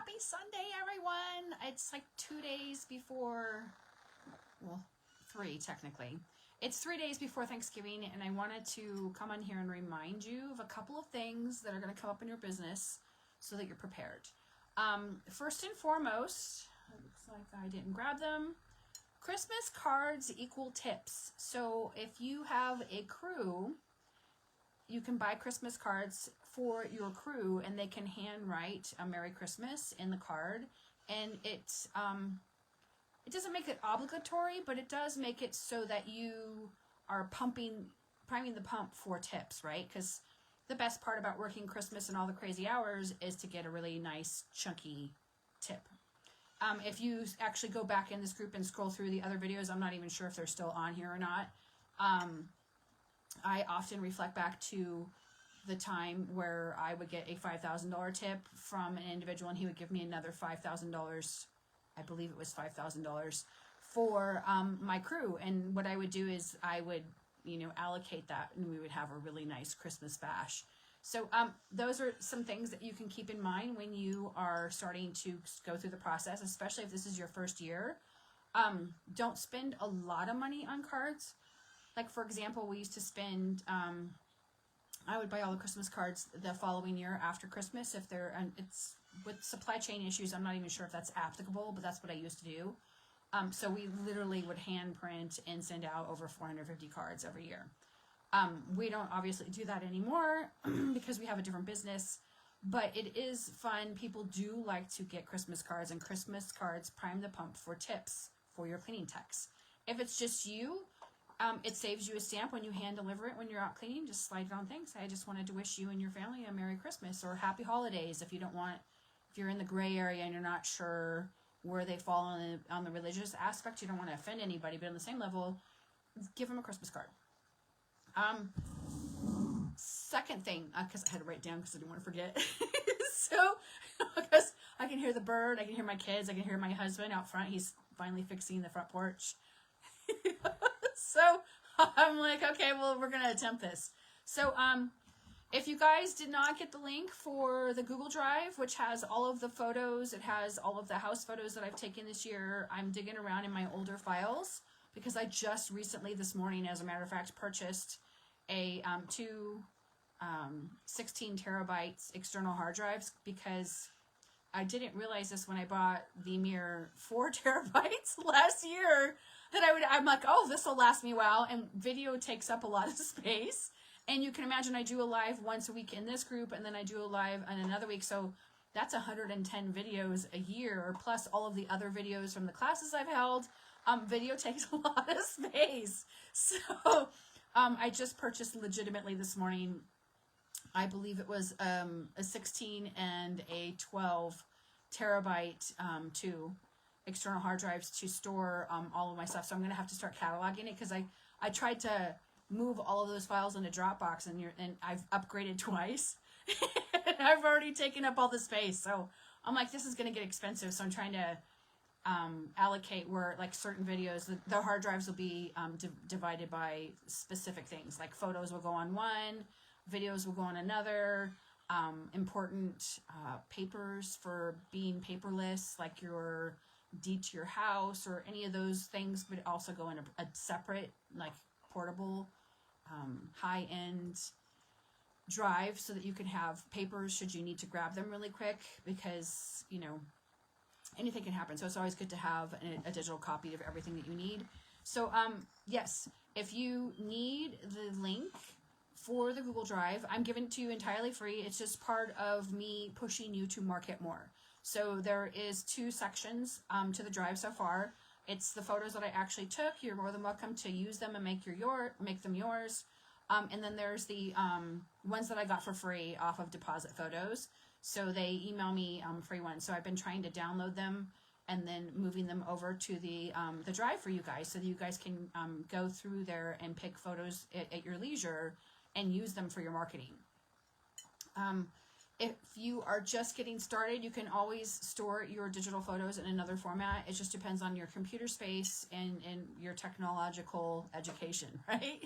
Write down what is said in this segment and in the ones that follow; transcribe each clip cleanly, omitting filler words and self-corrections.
Happy Sunday, everyone. It's like 2 days before, well, 3 technically. It's 3 days before Thanksgiving, and I wanted to come on here and remind you of a couple of things that are going to come up in your business so that you're prepared. First and foremost, it looks like I didn't grab them. Christmas cards equal tips. So if you have a crew, you can buy Christmas cards for your crew, and they can handwrite a Merry Christmas in the card. And it doesn't make it obligatory, but it does make it so that you are priming the pump for tips, right? Because the best part about working Christmas and all the crazy hours is to get a really nice chunky tip. If you actually go back in this group and scroll through the other videos, I'm not even sure if they're still on here or not. I often reflect back to the time where I would get a $5,000 tip from an individual, and he would give me another $5,000. I believe it was $5,000 for my crew. And what I would do is I would, allocate that, and we would have a really nice Christmas bash. So those are some things that you can keep in mind when you are starting to go through the process, especially if this is your first year. Don't spend a lot of money on cards. Like, for example, we used to spend, I would buy all the Christmas cards the following year after Christmas. If they're, and it's with supply chain issues, I'm not even sure if that's applicable, but that's what I used to do. So we literally would hand print and send out over 450 cards every year. We don't obviously do that anymore because we have a different business, but it is fun. People do like to get Christmas cards, and Christmas cards prime the pump for tips for your cleaning techs. If it's just you, it saves you a stamp when you hand deliver it when you're out cleaning. Just slide it on things. I just wanted to wish you and your family a Merry Christmas or Happy Holidays. If you're in the gray area and you're not sure where they fall on the religious aspect, you don't want to offend anybody, but on the same level, give them a Christmas card. Second thing, because I had to write it down because I didn't want to forget. So, because I can hear the bird, I can hear my kids, I can hear my husband out front. He's finally fixing the front porch. So I'm like, okay, well, we're going to attempt this. So, if you guys did not get the link for the Google Drive, which has all of the photos, it has all of the house photos that I've taken this year. I'm digging around in my older files because I just recently this morning, as a matter of fact, purchased a two 16 terabytes external hard drives, because I didn't realize this when I bought the mere 4 terabytes last year, that I'm like, oh, this will last me a while. And video takes up a lot of space. And you can imagine I do a live once a week in this group, and then I do a live in another week. So that's 110 videos a year, plus all of the other videos from the classes I've held. Video takes a lot of space. So I just purchased legitimately this morning, I believe it was a 16 and a 12 terabyte two external hard drives to store all of my stuff. So I'm going to have to start cataloging it, because I tried to move all of those files into Dropbox, and I've upgraded twice. And I've already taken up all the space. So I'm like, this is going to get expensive. So I'm trying to allocate where, like, certain videos, the hard drives will be divided by specific things. Like photos will go on one, videos will go on another, important papers for being paperless, like your deed to your house or any of those things, but also go in a separate, like, portable high-end drive, so that you can have papers should you need to grab them really quick, because anything can happen. So it's always good to have a digital copy of everything that you need. So yes, if you need the link for the Google Drive, I'm giving it to you entirely free. It's just part of me pushing you to market more. So there is 2 sections to the drive so far. It's the photos that I actually took. You're more than welcome to use them and make them yours. And then there's the ones that I got for free off of Deposit Photos. So they email me free ones. So I've been trying to download them and then moving them over to the drive for you guys, so that you guys can go through there and pick photos at your leisure and use them for your marketing. If you are just getting started, you can always store your digital photos in another format. It just depends on your computer space and your technological education, right?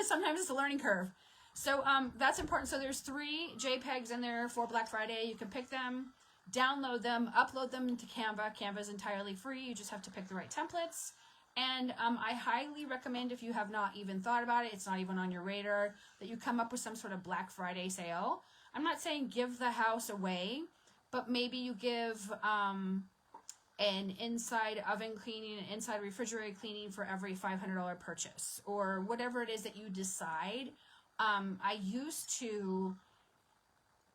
Sometimes it's a learning curve. So that's important. So there's 3 JPEGs in there for Black Friday. You can pick them. download them, upload them into Canva. Canva is entirely free. You just have to pick the right templates. And I highly recommend, if you have not even thought about it, it's not even on your radar, that you come up with some sort of Black Friday sale. I'm not saying give the house away, but maybe you give an inside oven cleaning, an inside refrigerator cleaning for every $500 purchase, or whatever it is that you decide. I used to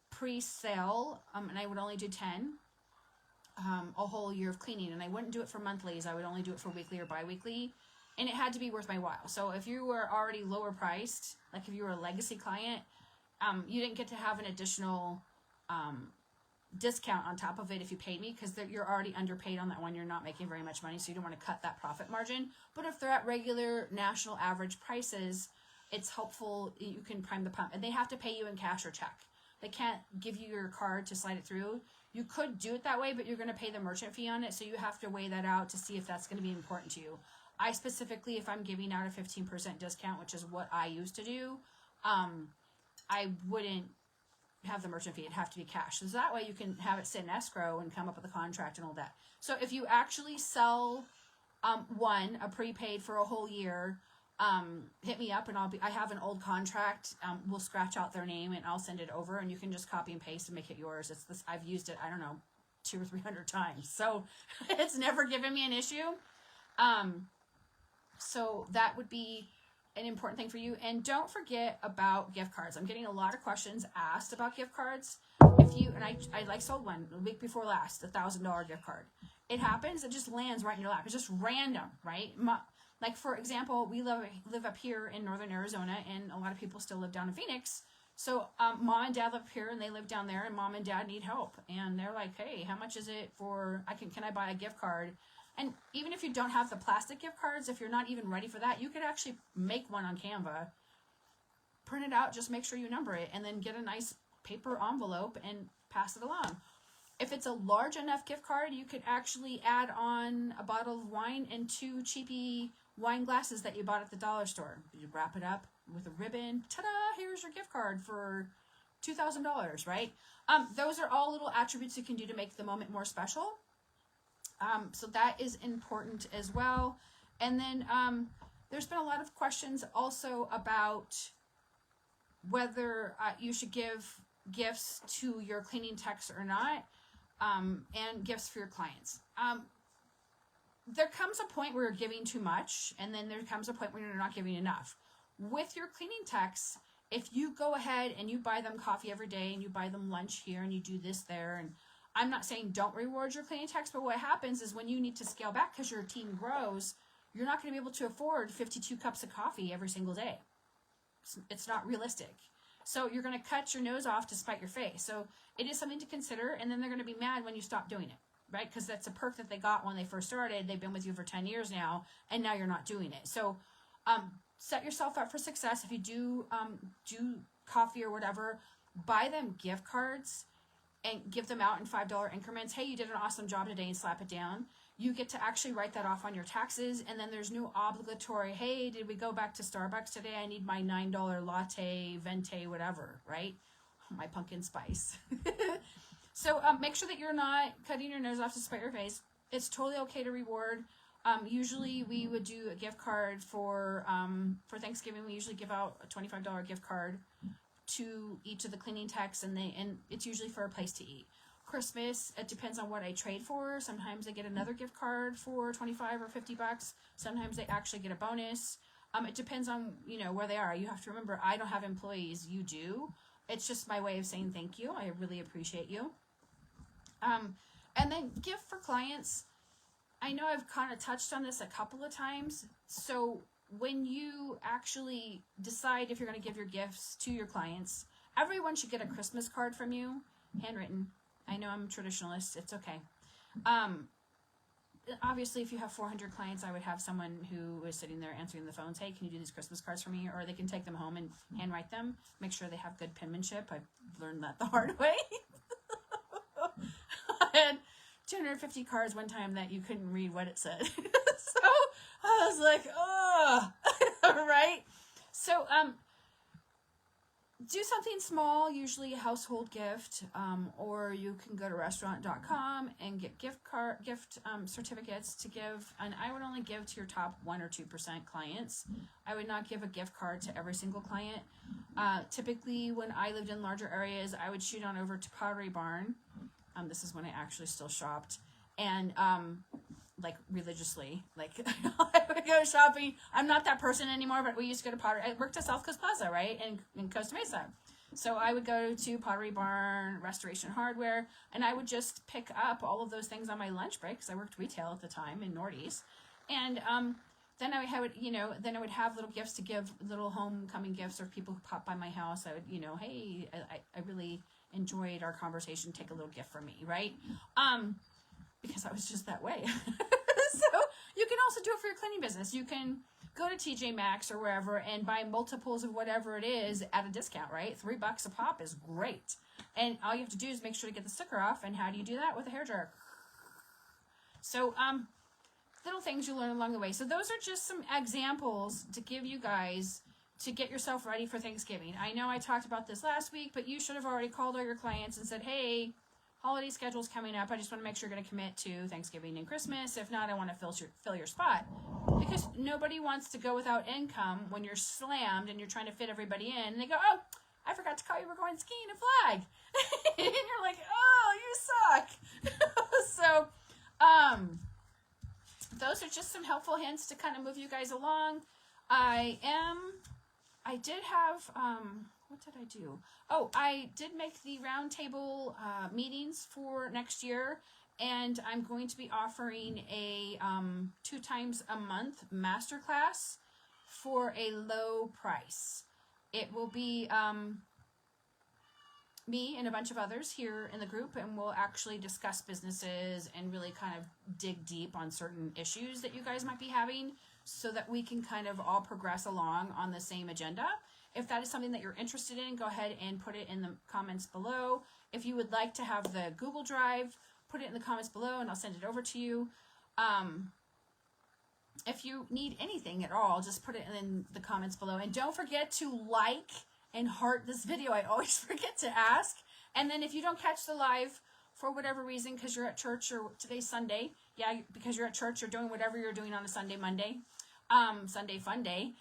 pre-sale, and I would only do 10 a whole year of cleaning, and I wouldn't do it for monthlies. I would only do it for weekly or bi-weekly, and it had to be worth my while. So if you were already lower priced, like if you were a legacy client, you didn't get to have an additional discount on top of it if you paid me, because you're already underpaid on that one. You're not making very much money, so you don't want to cut that profit margin. But if they're at regular national average prices, it's helpful. You can prime the pump, and they have to pay you in cash or check. They can't give you your card to slide it through. You could do it that way, but you're going to pay the merchant fee on it, so you have to weigh that out to see if that's going to be important to you. I specifically, if I'm giving out a 15% discount, which is what I used to do, I wouldn't have the merchant fee. It'd have to be cash. So that way you can have it sit in escrow and come up with a contract and all that. So if you actually sell a prepaid for a whole year, hit me up, and I have an old contract. We'll scratch out their name and I'll send it over, and you can just copy and paste and make it yours. I've used it, I don't know, 200 or 300 times. So it's never given me an issue. So that would be an important thing for you. And don't forget about gift cards. I'm getting a lot of questions asked about gift cards. I sold one the week before last, $1,000 gift card. It happens, it just lands right in your lap. It's just random, right? Like, for example, we live up here in northern Arizona, and a lot of people still live down in Phoenix. So mom and dad live up here, and they live down there, and mom and dad need help. And they're like, hey, how much is it for, can I buy a gift card? And even if you don't have the plastic gift cards, if you're not even ready for that, you could actually make one on Canva, print it out, just make sure you number it, and then get a nice paper envelope and pass it along. If it's a large enough gift card, you could actually add on a bottle of wine and 2 cheapy wine glasses that you bought at the dollar store. You wrap it up with a ribbon. Ta-da! Here's your gift card for $2,000, right? Those are all little attributes you can do to make the moment more special. So that is important as well. And then there's been a lot of questions also about whether you should give gifts to your cleaning techs or not, and gifts for your clients. There comes a point where you're giving too much, and then there comes a point where you're not giving enough. With your cleaning techs, if you go ahead and you buy them coffee every day, and you buy them lunch here, and you do this there, and I'm not saying don't reward your cleaning techs, but what happens is when you need to scale back because your team grows, you're not going to be able to afford 52 cups of coffee every single day. It's not realistic. So you're going to cut your nose off to spite your face. So it is something to consider, and then they're going to be mad when you stop doing it, right? Because that's a perk that they got when they first started. They've been with you for 10 years now, and now you're not doing it. So set yourself up for success. If you do coffee or whatever, buy them gift cards and give them out in $5 increments. Hey, you did an awesome job today, and slap it down. You get to actually write that off on your taxes, and then there's no obligatory, hey, did we go back to Starbucks today? I need my $9 latte, venti, whatever, right? My pumpkin spice. So make sure that you're not cutting your nose off to spite your face. It's totally okay to reward. Usually we would do a gift card for Thanksgiving. We usually give out a $25 gift card to each of the cleaning techs, and it's usually for a place to eat. Christmas, it depends on what I trade for. Sometimes they get another gift card for $25 or $50. Sometimes they actually get a bonus. It depends on, where they are. You have to remember, I don't have employees. You do. It's just my way of saying thank you. I really appreciate you. And then gift for clients. I know I've kind of touched on this a couple of times. So when you actually decide if you're going to give your gifts to your clients, everyone should get a Christmas card from you, handwritten. I know I'm a traditionalist. It's okay. Obviously, if you have 400 clients, I would have someone who is sitting there answering the phones. Hey, can you do these Christmas cards for me? Or they can take them home and handwrite them. Make sure they have good penmanship. I've learned that the hard way. I had 250 cards one time that you couldn't read what it said. So I was like, oh, right? So do something small, usually a household gift, or you can go to restaurant.com and get gift certificates to give. And I would only give to your top 1 or 2% clients. I would not give a gift card to every single client. Typically, when I lived in larger areas, I would shoot on over to Pottery Barn. This is when I actually still shopped, and like religiously, like I would go shopping. I'm not that person anymore, but we used to go to Pottery. I worked at South Coast Plaza, right, in Costa Mesa. So I would go to Pottery Barn, Restoration Hardware, and I would just pick up all of those things on my lunch break, because I worked retail at the time in Nordy's. And then I would have little gifts to give, little homecoming gifts, or people who pop by my house. I would, hey, I really enjoyed our conversation. Take a little gift for me, right? Because I was just that way. So you can also do it for your cleaning business. You can go to TJ Maxx or wherever and buy multiples of whatever it is at a discount, right? $3 a pop is great. And all you have to do is make sure to get the sticker off. And how do you do that? With a hairdryer. So, little things you learn along the way. So those are just some examples to give you guys to get yourself ready for Thanksgiving. I know I talked about this last week, but you should have already called all your clients and said, hey, holiday schedule's coming up. I just want to make sure you're going to commit to Thanksgiving and Christmas. If not, I want to fill your spot. Because nobody wants to go without income when you're slammed and you're trying to fit everybody in. And they go, oh, I forgot to call you. We're going skiing at Flag. And you're like, oh, you suck. So, those are just some helpful hints to kind of move you guys along. I did have, what did I do? Oh, I did make the roundtable meetings for next year, and I'm going to be offering a 2 times a month masterclass for a low price. It will be me and a bunch of others here in the group, and we'll actually discuss businesses and really kind of dig deep on certain issues that you guys might be having, so that we can kind of all progress along on the same agenda. If that is something that you're interested in, go ahead and put it in the comments below. If you would like to have the Google Drive, put it in the comments below and I'll send it over to you. If you need anything at all, just put it in the comments below. And don't forget to like and heart this video. I always forget to ask. And then if you don't catch the live for whatever reason, because you're at church, or today's Sunday, yeah, because you're at church, you're doing whatever you're doing on a Sunday, Monday, Sunday fun day,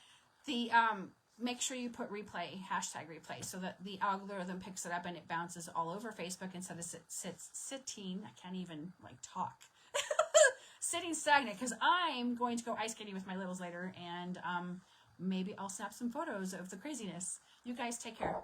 make sure you put replay, #replay, so that the algorithm picks it up and it bounces all over Facebook instead of sitting, I can't even talk, sitting stagnant, because I'm going to go ice skating with my littles later, and maybe I'll snap some photos of the craziness. You guys take care.